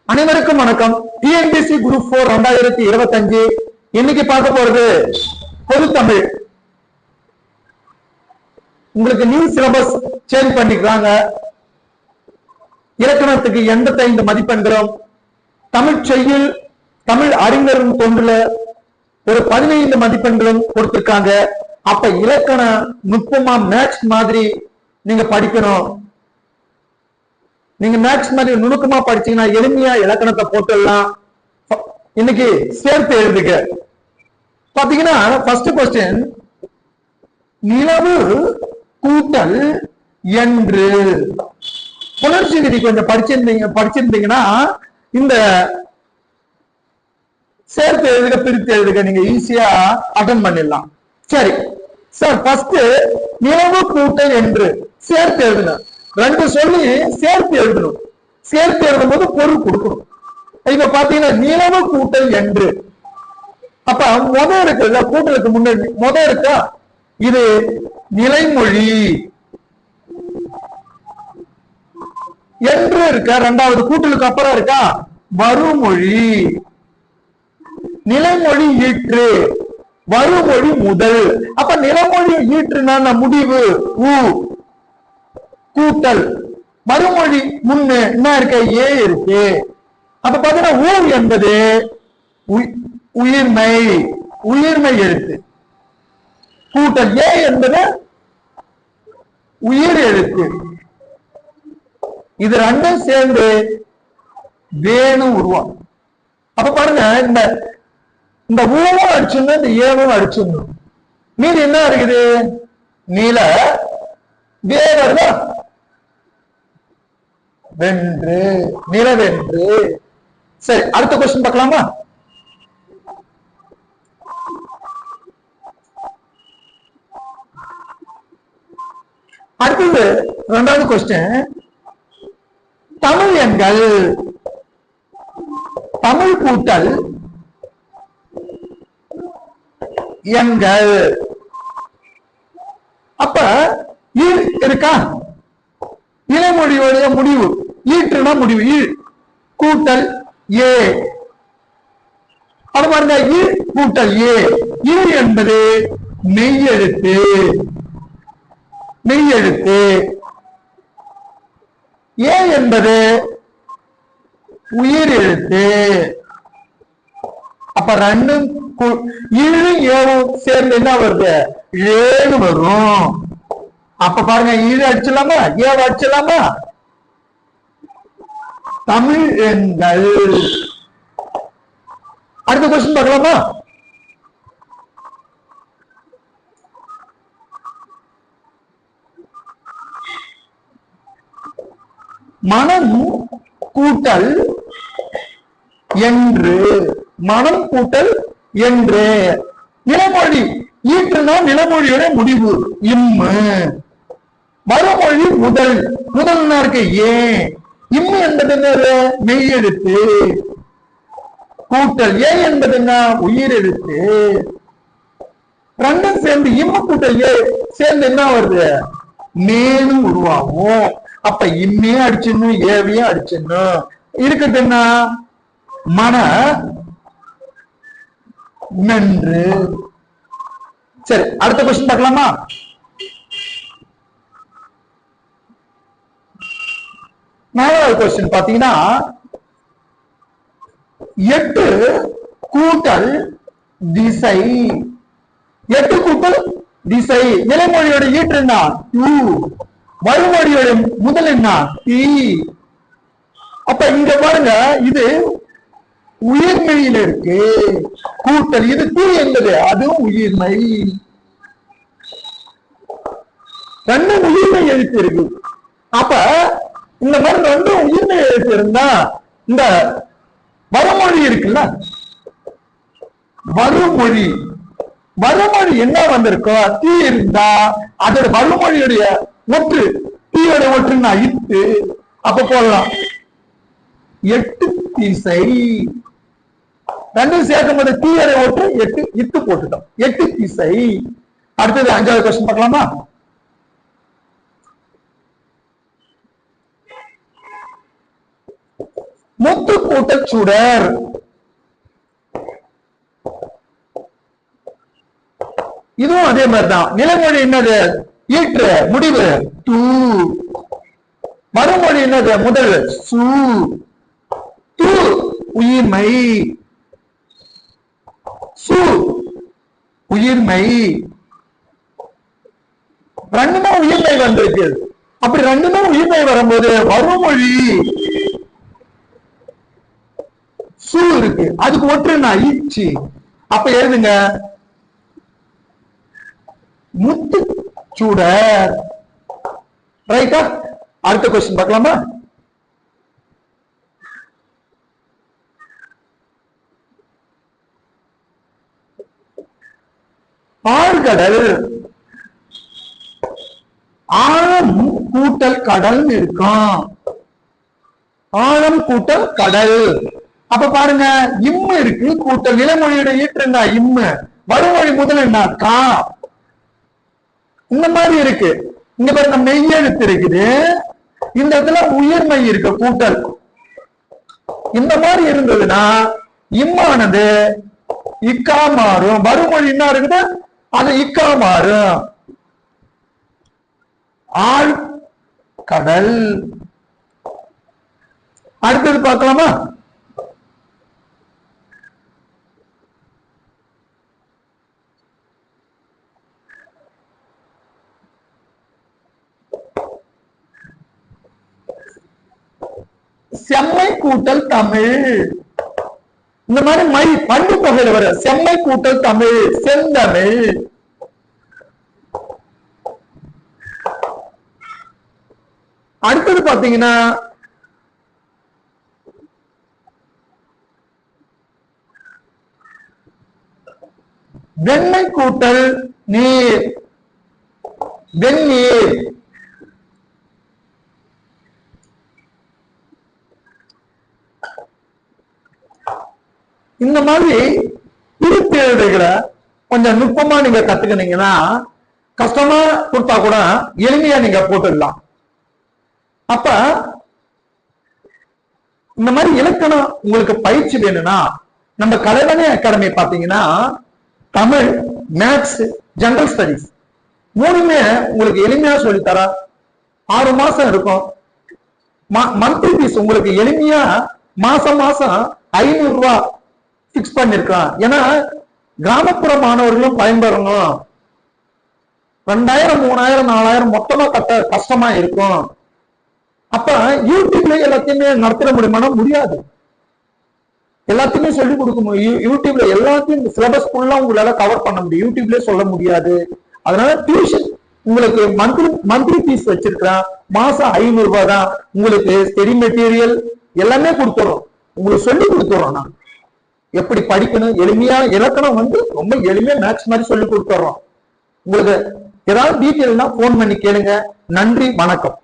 அனைவருக்கும் வணக்கம். TNPSC group 4 2025 இன்னைக்கு பார்க்க போறது பொது தமிழ். உங்களுக்கு நியூ சிலபஸ் சேஞ்ச் பண்ணிக்கிறாங்க. இலக்கணத்துக்கு 85 மதிப்பெண்களும், தமிழ் செய்யுள், தமிழ் அறிஞர் தொண்டுல ஒரு 15 மதிப்பெண்களும் கொடுத்திருக்காங்க. அப்ப இலக்கண நுட்பமா மேக்ஸ் மாதிரி நீங்க படிக்கணும். நீங்க மேக்ஸ் மாதிரி நுணுக்கமா படிச்சீங்கன்னா எளிமையா இலக்கணத்தை போட்டுடலாம். இன்னைக்கு சேர்த்து எழுதுக. பாத்தீங்கன்னா ஃபர்ஸ்ட் क्वेश्चन, நிலவு கூட்டல் என்று. புணர்ச்சி விதி கொஞ்சம் படிச்சிருந்தீங்கன்னா இந்த சேர்த்து எழுதுக, பிரித்து எழுதுக நீங்க ஈஸியா அட்டன் பண்ணிடலாம். சரி சார், ஃபர்ஸ்ட் நிலவு கூட்டல் என்று சேர்த்து எழுதுங்க. ரெண்டு சொல்லி சேர்த்து எழுதணும். சேர்த்து எழுதும் போது பொருள் கொடுக்கணும். இப்ப பாத்தீங்கன்னா நிலவு கூட்டல் என்று, அப்ப முத இருக்குல்ல, கூட்டலுக்கு முன்னாடி முத இருக்கா, இது நிலைமொழி. என்று இருக்கா, ரெண்டாவது கூட்டலுக்கு அப்புறம் இருக்கா வருமொழி. நிலைமொழி ஈற்று, வருமொழி முதல். அப்ப நிலமொழி ஈற்றுனா முடிவு ஊ கூட்டல், மறுமொழி முன்ன என்ன இருக்க ஏ இருக்கு. அப்ப பாத்தீங்கன்னா ஊ என்பது உயிர்மை, உயிர்மை எழுத்து. கூட்டல் ஏ என்பது உயிர் எழுத்து. இது ரெண்டும் சேர்ந்து வேணும் உருவாகும். அப்ப பாருங்க, இந்த ஊவும் அடிச்சிடணும், இந்த ஏவும் அடிச்சிடணும். மீது என்ன இருக்குது, நீல வேவர்தா வென்று, நிலவென்று. சரி, அடுத்த क्वेश्चन பார்க்கலாமா? அடுத்தது இரண்டாவது क्वेश्चन, தமிழ் எண்கள். தமிழ் கூட்டல் எண்கள். அப்ப இருக்கா, இளமொழியோடைய முடிவு ஈற்றுனா முடிவு ஈழ் கூட்டல் ஏ. அது பாருங்க, ஈழ் கூட்டல் ஏ. ஈழ் என்பது மெய்யெழுத்து, மெய்யெழுத்து. ஏ என்பது உயிர் எழுத்து. அப்ப ரெண்டும் ஈழும் ஏவும் சேர்ந்து என்ன வருது, ஏழு வரும். அப்ப பாருங்க, ஈழ அடிச்சலாமா, ஏவ அடிச்சலாமா. தமிழ் எண்கள். அடுத்த क्वेश्चन பார்க்கலாமா? மனம் கூட்டல் என்று, மனம் கூட்டல் என்று. நிலமொழி ஈற்றுனா நிலமொழியோட முடிவு இம்மு. வருமொழி முதல், முதல் இருக்கு ஏ. இம்மு என்பது என்ன, மெய்யெழுத்து. கூட்டல் ஏ என்பது என்ன, உயிர் எழுத்து. ரெண்டும் சேர்ந்து இம்மு கூட்டல் ஏ சேர்ந்து என்ன வருது, மேலும் உருவாகும். அப்ப இம்மையும் அடிச்சிடணும், ஏவையும் அடிச்சிடணும். இருக்குது என்ன, மன நன்று. சரி, அடுத்த क्वेश्चन பார்க்கலாமா? நாலாவது क्वेश्चन பாத்தீங்கன்னா, எட்டு கூட்டல் திசை. எட்டு கூட்டல் திசை. நிலைமொழியோட ஈற்று என்ன, யூ. வருமொழியோட முதல் என்ன, டி. அப்ப இங்க பாருங்க, இது உயிர்மெயில இருக்கு கூட்டல். இது தூ என்பது அதுவும் உயிர்மை. ரெண்டும் உயிர்மை எழுத்து இருக்கு. அப்ப இந்த மாதிரி ரெண்டும் உயிர்மை எழுத்து இருந்தா, இந்த வருமொழி இருக்குல்ல, வருமொழி, வருமொழி என்ன வந்திருக்கோ தீ இருந்தா அதோட வருமொழியுடைய ஒற்று, தீயோட ஒற்றுன்னா இத்து. அப்ப போடலாம் எட்டு திசை. ரெண்டும் சேர்க்கும் போது தீயோட ஒற்று எட்டு, இத்து போட்டுட்டோம், எட்டு திசை. அடுத்தது அஞ்சாவது क्वेश्चन பார்க்கலாமா? கூட்டல் சுடர். இதுவும் அதே மாதிரிதான். நிலைமொழி என்னது? ஈற்று முடிவு தூ. மறுமொழி என்னது? முதல் சு. து உயிர்மை. சு உயிர்மை. ரெண்டுமே உயிர்மை வந்திருக்கு. அப்படி ரெண்டுமே உயிர்மை வரும்போது மறுமொழி சு இருக்கு, அதுக்கு ஒற்றுனா ஈச்சி. அப்ப எழுதுங்க முத்து சூடர். ரைட்டா? அடுத்த கொஸ்டின் பார்க்கலாமா? ஆழ்கடல். ஆழம் கூட்டல் கடல் இருக்கும். ஆழம் கூட்டல் கடல். அப்ப பாருங்க, இம்மு இருக்கு கூட்டல் நிலைமொழியோட ஈற்றுங்க இம்மு. வறுமொழி முதல் என்ன? கா. இந்த மாதிரி இருக்கு. இங்க பாருங்க மெய்யெழுத்து இருக்குது, இந்த இடத்துல உயிர்மை இருக்கு கூட்டல். இந்த மாதிரி இருந்ததுன்னா இம்மானது இக்கா மாறும். வறுமொழி என்ன இருக்குது? அது இக்கா மாறும். ஆழ் கடல். அடுத்தது பார்க்கலாமா? செம்மை கூட்டல் தமிழ். இந்த மாதிரி மை பண்பு தொகையில வர செம்மை கூட்டல் தமிழ் செந்தமிழ். அடுத்தது பாத்தீங்கன்னா வெண்ணெய் கூட்டல் நீர் வெந்நீர். இந்த மாதிரி பிரித்து எழுதுகிற கொஞ்சம் நுட்பமா நீங்க கத்துக்கினீங்கன்னா, கஷ்டமா கொடுத்தா கூட எளிமையா நீங்க போட்டுடலாம். அப்ப இந்த மாதிரி இலக்கணம் உங்களுக்கு பயிற்சி வேணும்னா நம்ம கலைவணி அகாடமி பாத்தீங்கன்னா தமிழ், மேத்ஸ், ஜெனரல் ஸ்டடிஸ் மூணுமே உங்களுக்கு எளிமையா சொல்லித்தர. 6 மாசம் இருக்கும். மந்த்லி ஃபீஸ் உங்களுக்கு எளிமையா மாசம் மாசம் 500 ரூபாய் பிக்ஸ் பண்ணிருக்கான். ஏன்னா கிராமப்புற மாணவர்களும் பயன்பெறணும். 2000, 3000, 4000 மொத்தமா கட்ட கஷ்டமா இருக்கும். அப்ப யூடியூப்ல எல்லாத்தையுமே நடத்திட முடியுமானா முடியாது. எல்லாத்தையுமே சொல்லிக் கொடுக்க முடியும். யூடியூப்ல எல்லாத்தையும் சிலபஸ் ஃபுல்லா உங்களால கவர் பண்ண முடியும், யூடியூப்ல சொல்ல முடியாது. அதனால டியூஷன் உங்களுக்கு மந்த்லி ஃபீஸ் வச்சிருக்கிறேன். மாசம் 500 ரூபாய் தான். உங்களுக்கு ஸ்டடி மெட்டீரியல் எல்லாமே கொடுத்துறோம், உங்களுக்கு சொல்லி கொடுத்துறோம். நான் எப்படி படிக்கணும், எளிமையா இலக்கணம் ரொம்ப எளிமையா மேத்ஸ் மாதிரி சொல்லி கொடுத்துறோம். உங்களுக்கு ஏதாவது டீட்டெயில்னா போன் பண்ணி கேளுங்க. நன்றி, வணக்கம்.